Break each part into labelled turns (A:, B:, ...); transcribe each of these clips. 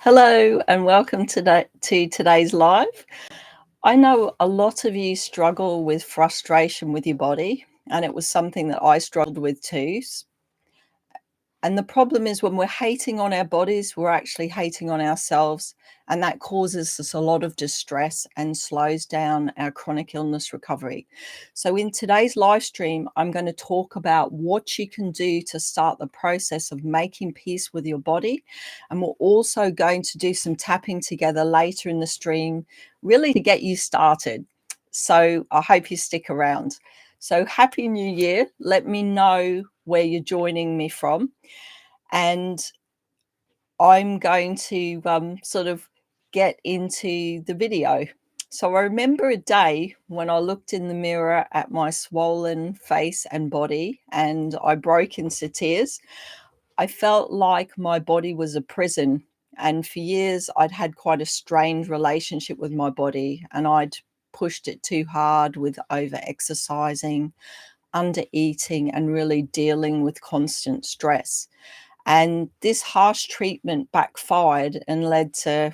A: Hello and welcome to today's live. I know a lot of you struggle with frustration with your body, and it was something that I struggled with too. And the problem is when we're hating on our bodies, we're actually hating on ourselves, and that causes us a lot of distress and slows down our chronic illness recovery. So, in today's live stream, I'm going to talk about what you can do to start the process of making peace with your body. And we're also going to do some tapping together later in the stream, really to get you started. So, I hope you stick around. So, Happy New Year. Let me know where you're joining me from. And I'm going to sort of get into the video. So I remember a day when I looked in the mirror at my swollen face and body and I broke into tears. I felt like my body was a prison. And for years, I'd had quite a strained relationship with my body and I'd pushed it too hard with over exercising, under eating, and really dealing with constant stress. And this harsh treatment backfired and led to,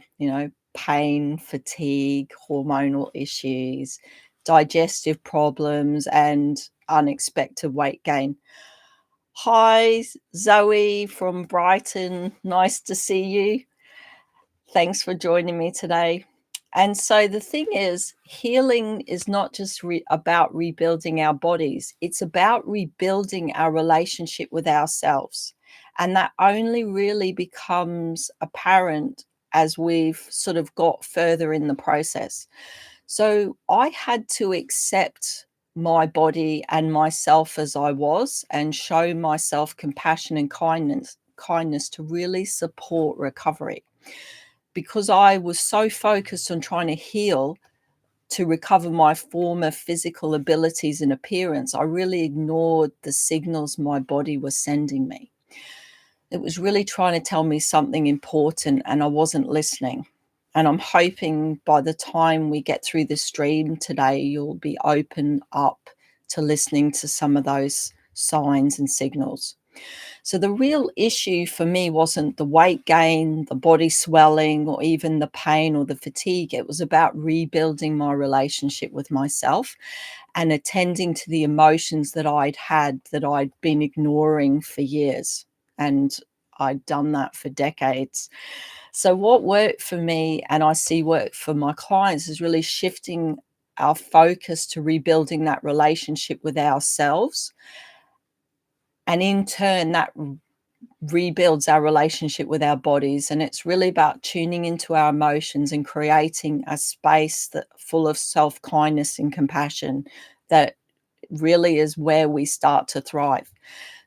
A: pain, fatigue, hormonal issues, digestive problems, and unexpected weight gain. Hi, Zoe from Brighton. Nice to see you. Thanks for joining me today. And so the thing is, healing is not just about rebuilding our bodies, it's about rebuilding our relationship with ourselves. And that only really becomes apparent as we've sort of got further in the process. So I had to accept my body and myself as I was and show myself compassion and kindness to really support recovery, because I was so focused on trying to heal to recover my former physical abilities and appearance, I really ignored the signals my body was sending me. It was really trying to tell me something important and I wasn't listening. And I'm hoping by the time we get through the stream today, you'll be open up to listening to some of those signs and signals. So the real issue for me wasn't the weight gain, the body swelling, or even the pain or the fatigue. It was about rebuilding my relationship with myself and attending to the emotions that I'd had that I'd been ignoring for years. And I'd done that for decades. So what worked for me, and I see work for my clients, is really shifting our focus to rebuilding that relationship with ourselves. And in turn, that rebuilds our relationship with our bodies. And it's really about tuning into our emotions and creating a space that full of self-kindness and compassion that really is where we start to thrive.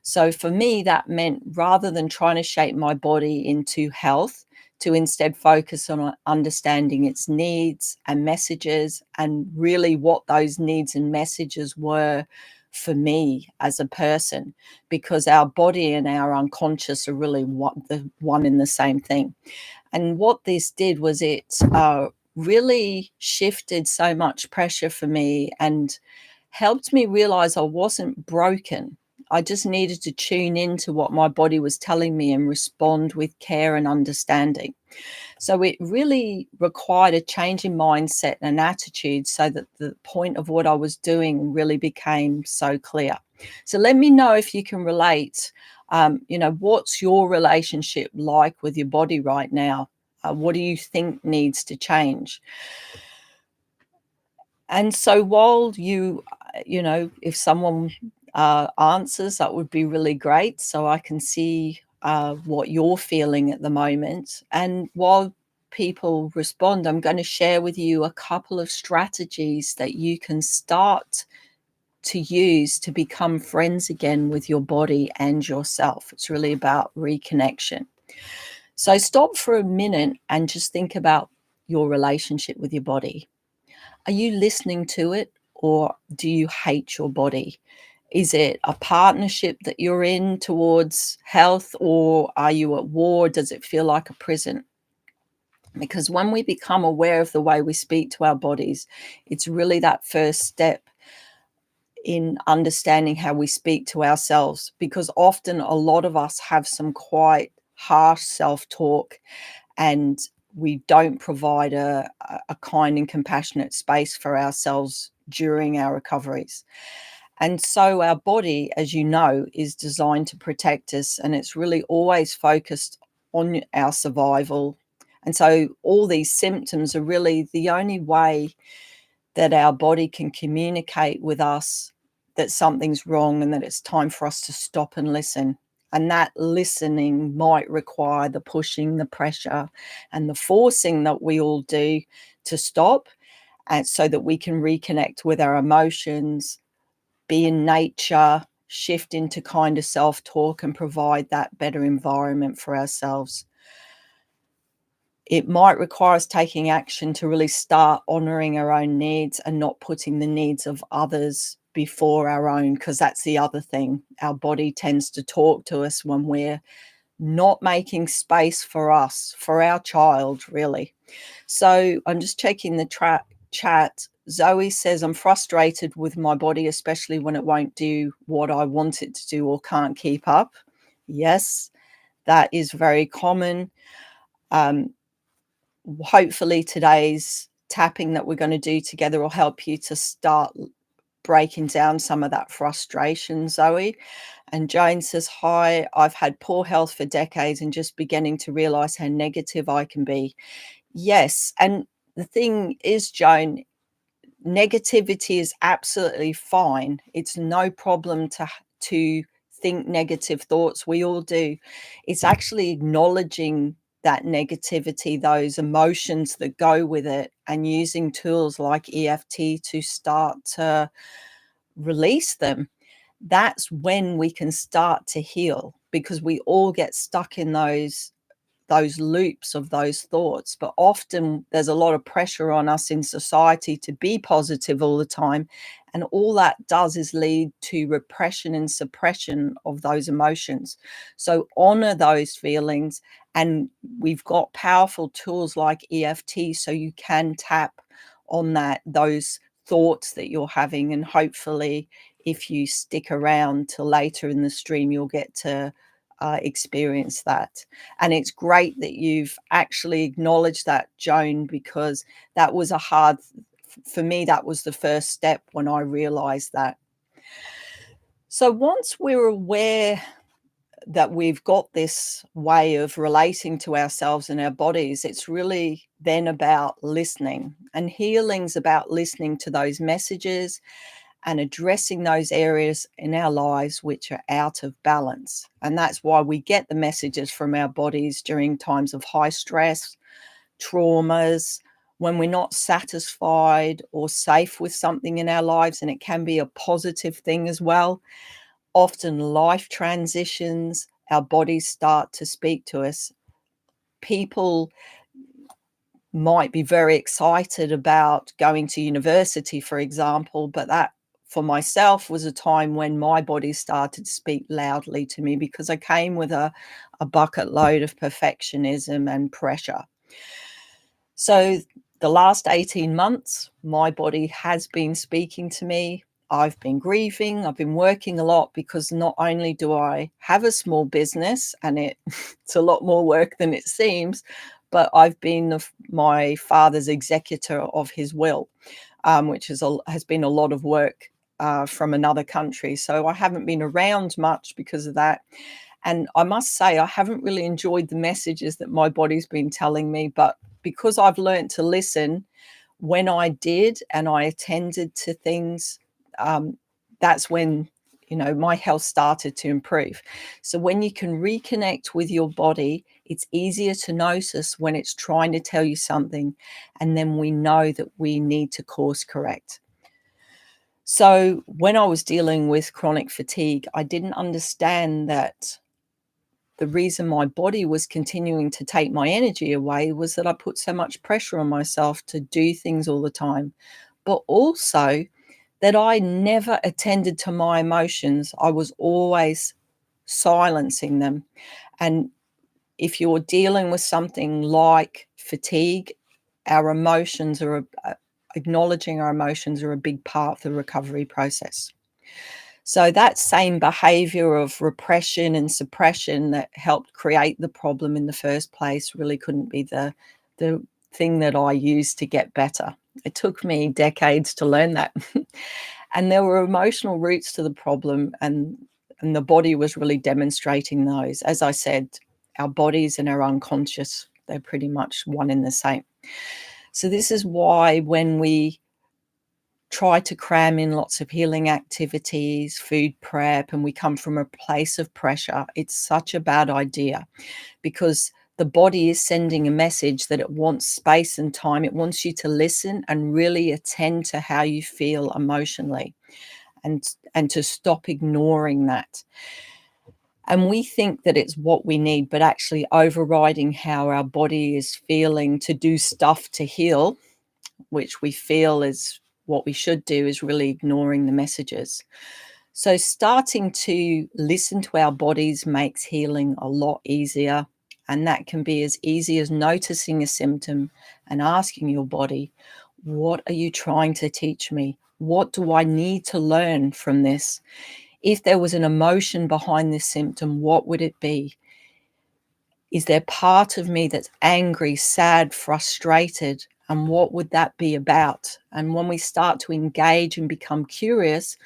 A: So for me, that meant rather than trying to shape my body into health, to instead focus on understanding its needs and messages, and really what those needs and messages were for me as a person, because our body and our unconscious are really one and the same thing. And what this did was it really shifted so much pressure for me and helped me realize I wasn't broken. I just needed to tune into what my body was telling me and respond with care and understanding. So it really required a change in mindset and attitude so that the point of what I was doing really became so clear. So let me know if you can relate. What's your relationship like with your body right now? What do you think needs to change? And so while if someone answers, that would be really great. So I can see what you're feeling at the moment. And while people respond, I'm going to share with you a couple of strategies that you can start to use to become friends again with your body and yourself. It's really about reconnection. So stop for a minute and just think about your relationship with your body. Are you listening to it, or do you hate your body? Is it a partnership that you're in towards health, or are you at war? Does it feel like a prison? Because when we become aware of the way we speak to our bodies, it's really that first step in understanding how we speak to ourselves, because often a lot of us have some quite harsh self-talk, and we don't provide a kind and compassionate space for ourselves during our recoveries. And so our body, as you know, is designed to protect us, and it's really always focused on our survival. And so all these symptoms are really the only way that our body can communicate with us that something's wrong and that it's time for us to stop and listen. And that listening might require the pushing, the pressure, and the forcing that we all do to stop, and so that we can reconnect with our emotions, be in nature, shift into kind of self-talk, and provide that better environment for ourselves. It might require us taking action to really start honoring our own needs and not putting the needs of others before our own, because that's the other thing. Our body tends to talk to us when we're not making space for us, for our child, really. So I'm just checking the chat. Zoe says, I'm frustrated with my body, especially when it won't do what I want it to do or can't keep up. Yes, that is very common. Hopefully today's tapping that we're going to do together will help you to start breaking down some of that frustration, Zoe. And Jane says, hi, I've had poor health for decades and just beginning to realize how negative I can be. Yes. And the thing is, Joan, negativity is absolutely fine. It's no problem to think negative thoughts. We all do. It's actually acknowledging that negativity, those emotions that go with it, and using tools like EFT to start to release them. That's when we can start to heal, because we all get stuck in those loops of those thoughts. But often there's a lot of pressure on us in society to be positive all the time. And all that does is lead to repression and suppression of those emotions. So honor those feelings. And we've got powerful tools like EFT, so you can tap on those thoughts that you're having. And hopefully, if you stick around till later in the stream, you'll get to experience that. And it's great that you've actually acknowledged that, Joan, because that was for me, that was the first step when I realized that. So once we're aware that we've got this way of relating to ourselves and our bodies, it's really then about listening. And healing's about listening to those messages and addressing those areas in our lives which are out of balance. And that's why we get the messages from our bodies during times of high stress, traumas, when we're not satisfied or safe with something in our lives. And it can be a positive thing as well. Often life transitions, our bodies start to speak to us. People might be very excited about going to university, for example, but that for myself was a time when my body started to speak loudly to me, because I came with a bucket load of perfectionism and pressure. So the last 18 months, my body has been speaking to me. I've been grieving. I've been working a lot, because not only do I have a small business, and it's a lot more work than it seems, but I've been my father's executor of his will, which has been a lot of work from another country. So I haven't been around much because of that. And I must say, I haven't really enjoyed the messages that my body's been telling me, but because I've learned to listen, when I did and I attended to things, that's when my health started to improve. So when you can reconnect with your body, it's easier to notice when it's trying to tell you something, and then we know that we need to course correct. So when I was dealing with chronic fatigue, I didn't understand that the reason my body was continuing to take my energy away was that I put so much pressure on myself to do things all the time, but also that I never attended to my emotions. I was always silencing them. And if you're dealing with something like fatigue, our emotions acknowledging our emotions are a big part of the recovery process. So that same behavior of repression and suppression that helped create the problem in the first place really couldn't be the thing that I used to get better. It took me decades to learn that. And there were emotional roots to the problem, and the body was really demonstrating those. As I said, our bodies and our unconscious, they're pretty much one and the same. So this is why when we try to cram in lots of healing activities, food prep, and we come from a place of pressure, it's such a bad idea, because the body is sending a message that it wants space and time. It wants you to listen and really attend to how you feel emotionally, and to stop ignoring that. And we think that it's what we need, but actually overriding how our body is feeling to do stuff to heal, which we feel is what we should do, is really ignoring the messages. So starting to listen to our bodies makes healing a lot easier. And that can be as easy as noticing a symptom and asking your body, what are you trying to teach me? What do I need to learn from this? If there was an emotion behind this symptom, what would it be? Is there part of me that's angry, sad, frustrated? And what would that be about? And when we start to engage and become curious,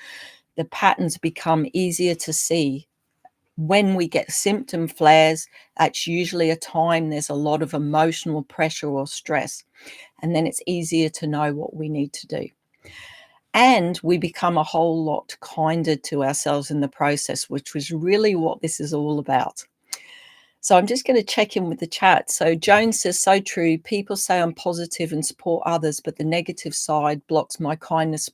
A: the patterns become easier to see. When we get symptom flares, that's usually a time there's a lot of emotional pressure or stress. And then it's easier to know what we need to do. And we become a whole lot kinder to ourselves in the process, which was really what this is all about. So I'm just going to check in with the chat. So Joan says, so true. People say I'm positive and support others, but the negative side blocks my kindness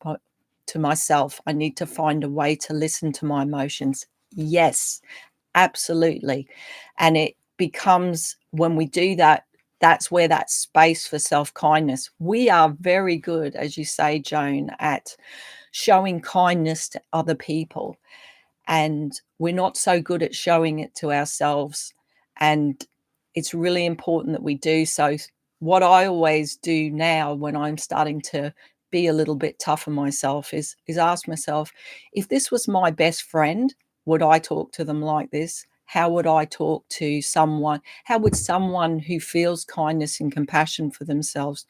A: to myself. I need to find a way to listen to my emotions. Yes, absolutely. And it becomes, when we do that, that's where that space for self-kindness. We are very good, as you say, Joan, at showing kindness to other people. And we're not so good at showing it to ourselves. And it's really important that we do. So what I always do now when I'm starting to be a little bit tough on myself is ask myself, if this was my best friend, would I talk to them like this? How would I talk to someone? How would someone who feels kindness and compassion for themselves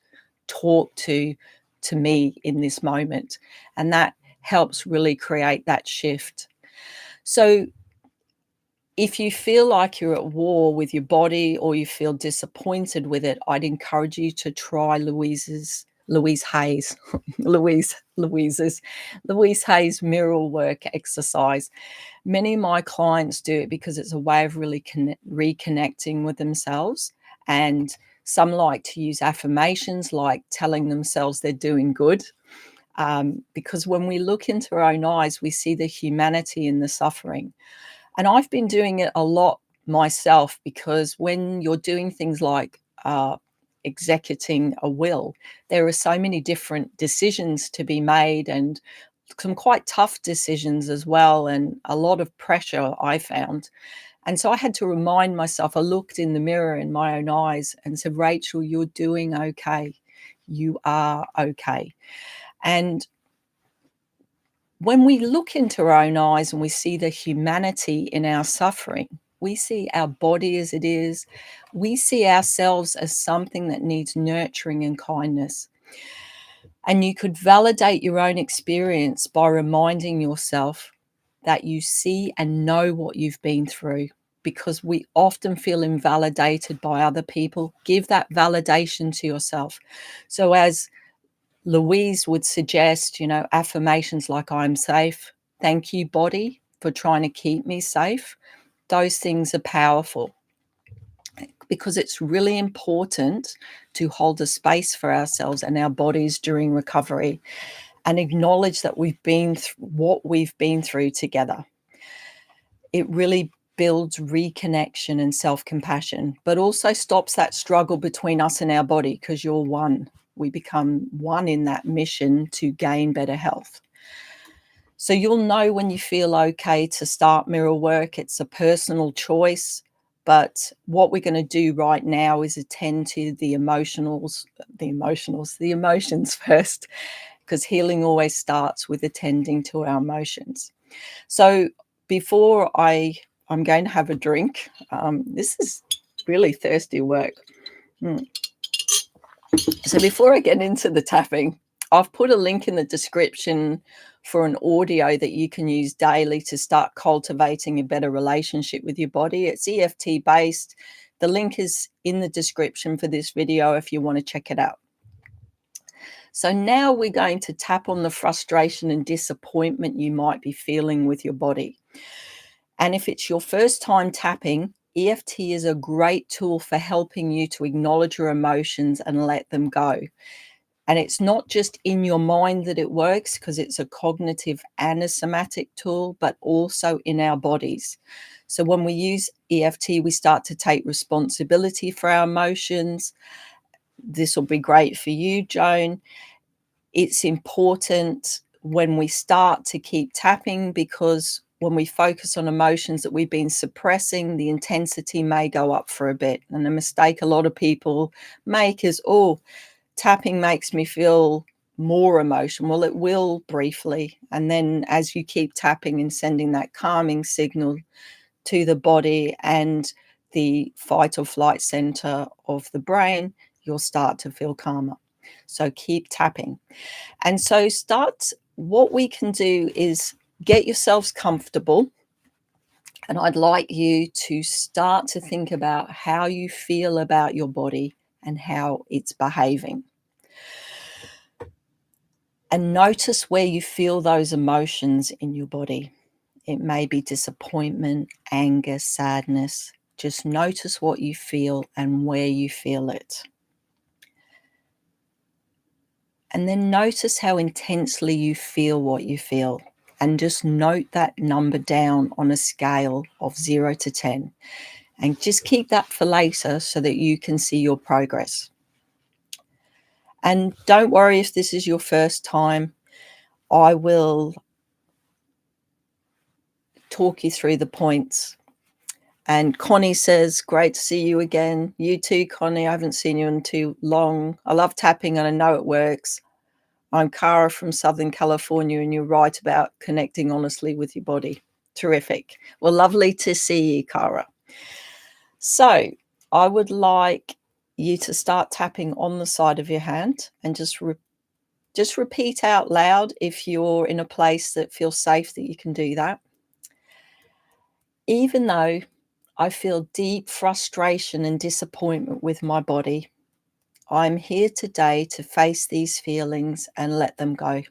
A: talk to me in this moment? And that helps really create that shift. So if you feel like you're at war with your body or you feel disappointed with it, I'd encourage you to try Louise Hay's mirror work exercise. Many of my clients do it because it's a way of really reconnecting with themselves. And some like to use affirmations, like telling themselves they're doing good. Because when we look into our own eyes, we see the humanity in the suffering. And I've been doing it a lot myself, because when you're doing things like executing a will, there are so many different decisions to be made, and some quite tough decisions as well, and a lot of pressure, I found. And so I had to remind myself, I looked in the mirror in my own eyes and said, Rachel, you're doing okay. You are okay. And when we look into our own eyes and we see the humanity in our suffering, we see our body as it is, we see ourselves as something that needs nurturing and kindness. And you could validate your own experience by reminding yourself that you see and know what you've been through, because we often feel invalidated by other people. Give that validation to yourself. So as Louise would suggest, affirmations like, I'm safe. Thank you, body, for trying to keep me safe. Those things are powerful, because it's really important to hold a space for ourselves and our bodies during recovery, and acknowledge that we've been what we've been through together. It really builds reconnection and self-compassion, but also stops that struggle between us and our body, because you're one. We become one in that mission to gain better health. So you'll know when you feel okay to start mirror work. It's a personal choice, but what we're going to do right now is attend to the emotions first, because healing always starts with attending to our emotions. So before I'm going to have a drink. This is really thirsty work. Mm. So before I get into the tapping, I've put a link in the description for an audio that you can use daily to start cultivating a better relationship with your body. It's EFT based. The link is in the description for this video if you want to check it out. So now we're going to tap on the frustration and disappointment you might be feeling with your body. And if it's your first time tapping, EFT is a great tool for helping you to acknowledge your emotions and let them go. And it's not just in your mind that it works, because it's a cognitive and a somatic tool, but also in our bodies. So when we use EFT, we start to take responsibility for our emotions. This will be great for you, Joan. It's important when we start to keep tapping, because when we focus on emotions that we've been suppressing, the intensity may go up for a bit. And the mistake a lot of people make is, oh, tapping makes me feel more emotion. Well, it will briefly. And then as you keep tapping and sending that calming signal to the body and the fight or flight center of the brain, you'll start to feel calmer. So keep tapping. And so what we can do is get yourselves comfortable. And I'd like you to start to think about how you feel about your body and how it's behaving. And notice where you feel those emotions in your body. It may be disappointment, anger, sadness. Just notice what you feel and where you feel it. And then notice how intensely you feel what you feel. And just note that number down on a scale of 0 to 10. And just keep that for later so that you can see your progress. And don't worry if this is your first time. I will talk you through the points. And Connie says, great to see you again. You too, Connie. I haven't seen you in too long. I love tapping and I know it works. I'm Cara from Southern California, and you're right about connecting honestly with your body. Terrific. Well, lovely to see you, Cara. So I would like you to start tapping on the side of your hand and just repeat out loud if you're in a place that feels safe that you can do that. Even though I feel deep frustration and disappointment with my body, I'm here today to face these feelings and let them go.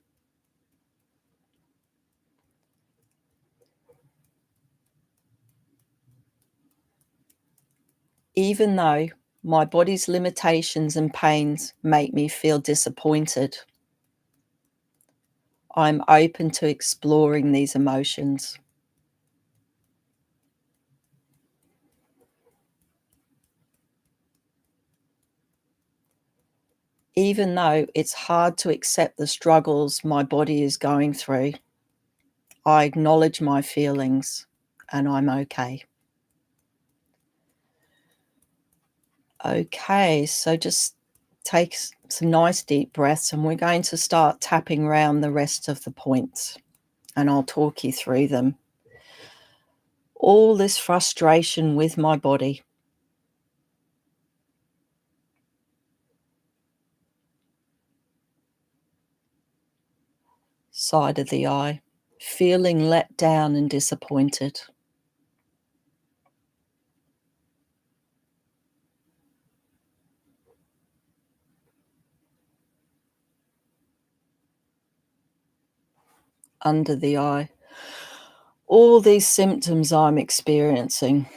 A: Even though my body's limitations and pains make me feel disappointed, I'm open to exploring these emotions. Even though it's hard to accept the struggles my body is going through, I acknowledge my feelings and I'm okay. Okay, so just take some nice deep breaths and we're going to start tapping around the rest of the points and I'll talk you through them. All this frustration with my body. Side of the eye, feeling let down and disappointed. Under the eye, all these symptoms I'm experiencing.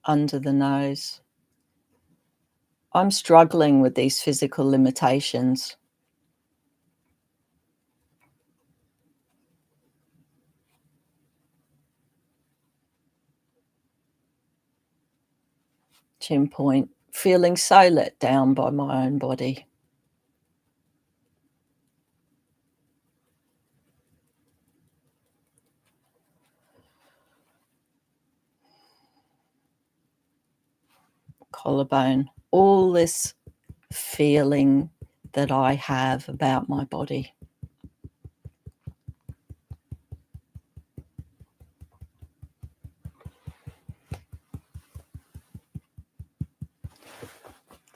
A: Under the nose, I'm struggling with these physical limitations. Chin point, feeling so let down by my own body. collarbone, all this feeling that I have about my body.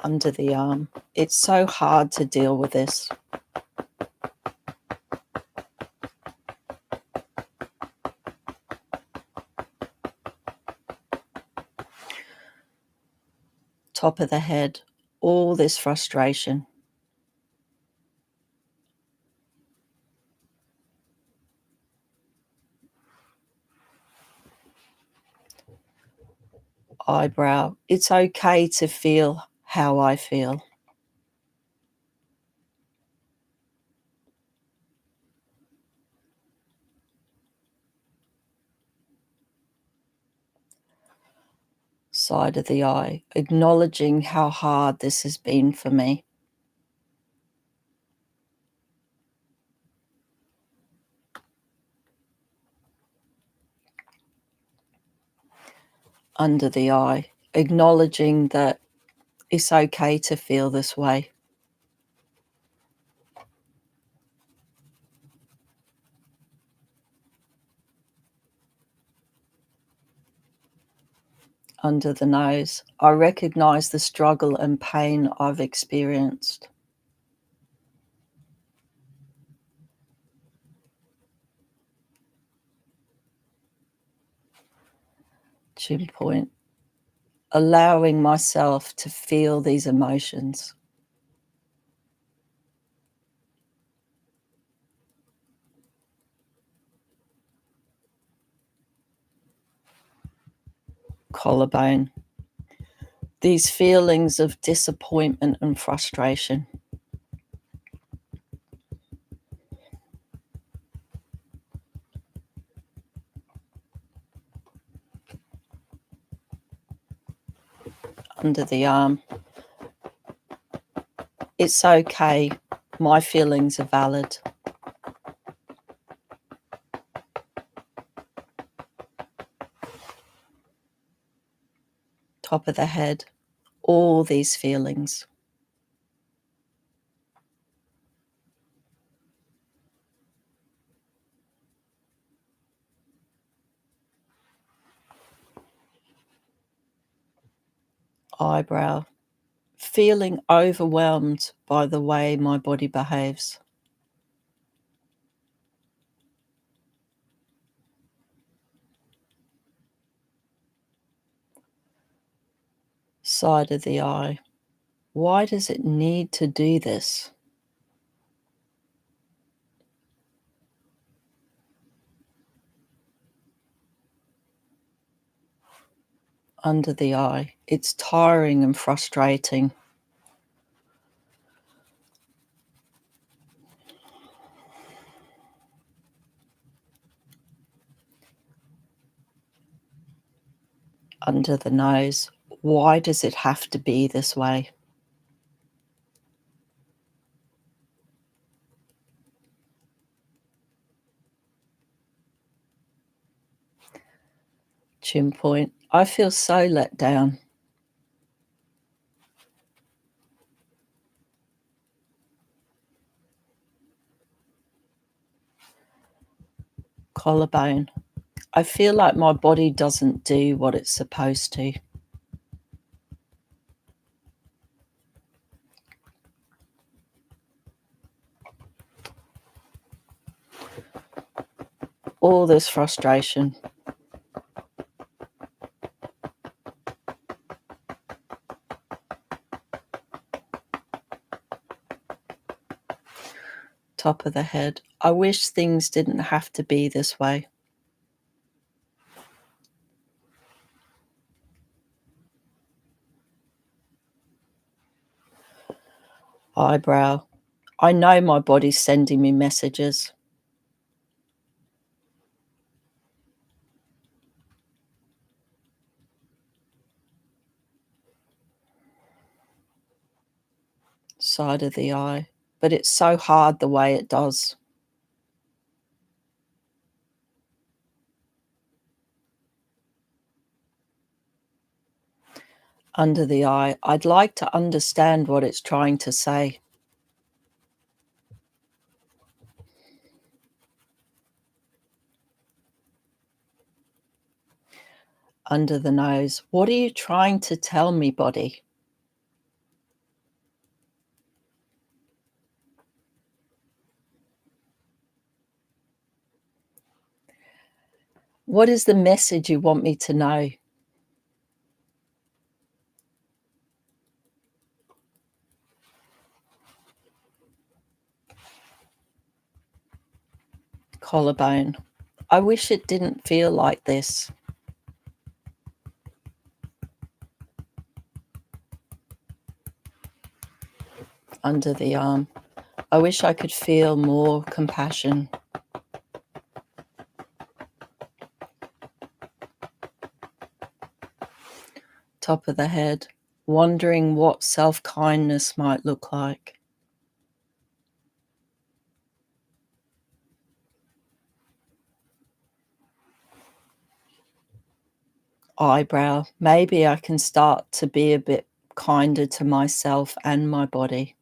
A: Under the arm. It's so hard to deal with this. Top of the head, all this frustration. Eyebrow. It's okay to feel how I feel. Side of the eye, acknowledging how hard this has been for me. Under the eye, acknowledging that it's okay to feel this way. Under the nose, I recognize the struggle and pain I've experienced. Chin point, allowing myself to feel these emotions. Collarbone, these feelings of disappointment and frustration. Under the arm, it's okay, my feelings are valid. Top of the head, all these feelings. Eyebrow, feeling overwhelmed by the way my body behaves. Side of the eye, why does it need to do this? Under the eye, it's tiring and frustrating. Under the nose, why does it have to be this way? Chin point, I feel so let down. Collarbone, I feel like my body doesn't do what it's supposed to. All this frustration. Top of the head, I wish things didn't have to be this way. Eyebrow, I know my body's sending me messages. Side of the eye, but it's so hard the way it does. Under the eye. I'd like to understand what it's trying to say. Under the nose. What are you trying to tell me, body? What is the message you want me to know? Collarbone. I wish it didn't feel like this. Under the arm. I wish I could feel more compassion. Top of the head. Wondering what self-kindness might look like. Eyebrow. Maybe I can start to be a bit kinder to myself and my body.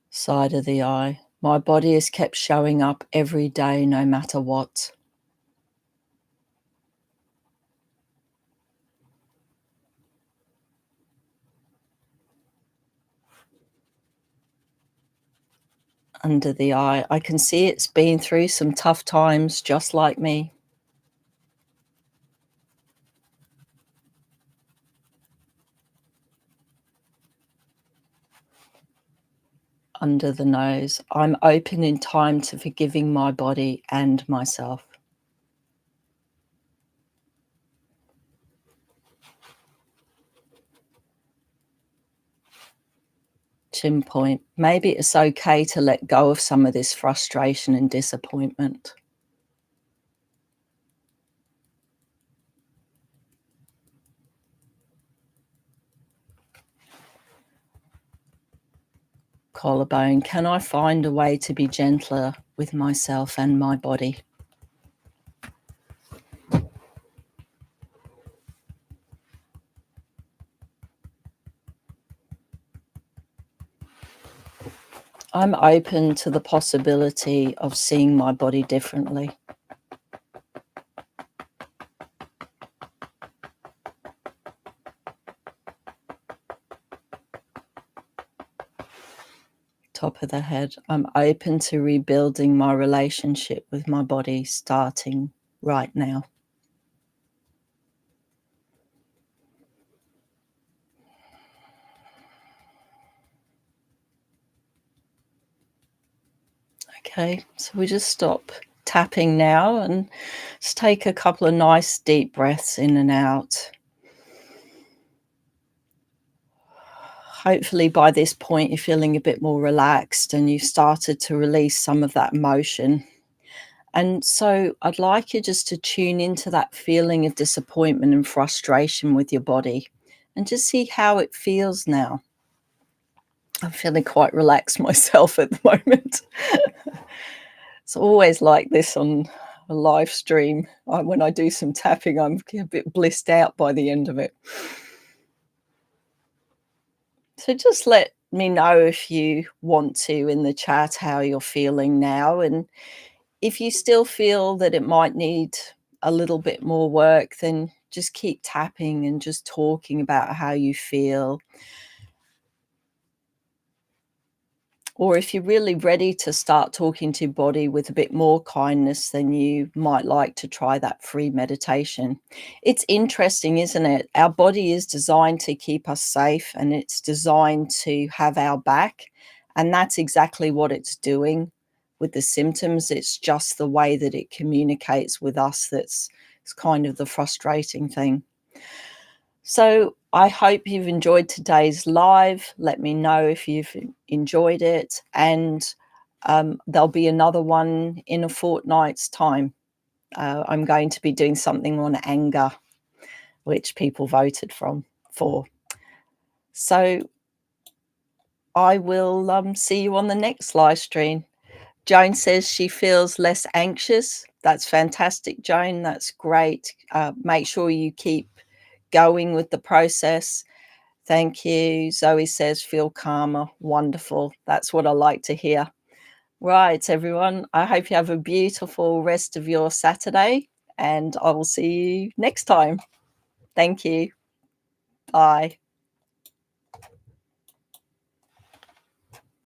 A: Side of the eye. My body has kept showing up every day, no matter what. Under the eye. I can see it's been through some tough times, just like me. Under the nose. I'm open in time to forgiving my body and myself. Chin point. Maybe it's okay to let go of some of this frustration and disappointment. Collarbone. Can I find a way to be gentler with myself and my body? I'm open to the possibility of seeing my body differently. Top of the head. I'm open to rebuilding my relationship with my body starting right now. Okay, so we just stop tapping now and just take a couple of nice deep breaths in and out. Hopefully by this point you're feeling a bit more relaxed and you've started to release some of that emotion. And so I'd like you just to tune into that feeling of disappointment and frustration with your body and just see how it feels now. I'm feeling quite relaxed myself at the moment. It's always like this on a live stream. When I do some tapping, I'm a bit blissed out by the end of it. So just let me know if you want to in the chat how you're feeling now. And if you still feel that it might need a little bit more work, then just keep tapping and just talking about how you feel. Or if you're really ready to start talking to your body with a bit more kindness, then you might like to try that free meditation. It's interesting, isn't it? Our body is designed to keep us safe and it's designed to have our back. And that's exactly what it's doing with the symptoms. It's just the way that it communicates with us that's it's kind of the frustrating thing. So I hope you've enjoyed today's live. Let me know if you've enjoyed it. And there'll be another one in a fortnight's time. I'm going to be doing something on anger, which people voted for. So I will see you on the next live stream. Joan says she feels less anxious. That's fantastic, Joan. That's great. Make sure you keep going with the process. Thank you. Zoe says feel calmer. Wonderful. That's what I like to hear. Right, everyone. I hope you have a beautiful rest of your Saturday, and I will see you next time. Thank you. Bye.